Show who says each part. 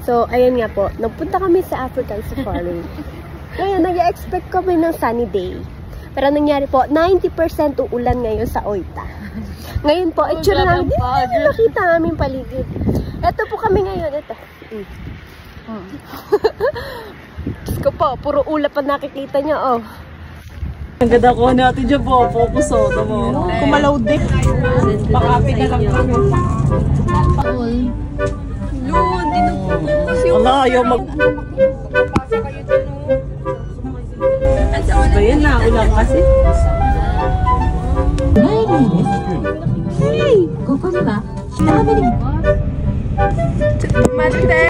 Speaker 1: So, ayan nga po, nagpunta kami sa African Safari. Ngayon, nag-expect kami ng sunny day. Pero nangyari po, 90% uulan ngayon sa Oita. Ngayon po, itsura namin, hindi namin nakita aming paligid. Ito po kami ngayon, ito. Diyos ko po, puro ulap pa nakikita niyo, oh.
Speaker 2: Ang ganda ko natin dyan po, focus o, tamo.
Speaker 1: Kumalaw din.
Speaker 2: Makapi na lang kami.
Speaker 1: Lord, kasi
Speaker 2: wala, ayaw mag... Ba yan na, ulang kasi.
Speaker 1: Hey! Mate!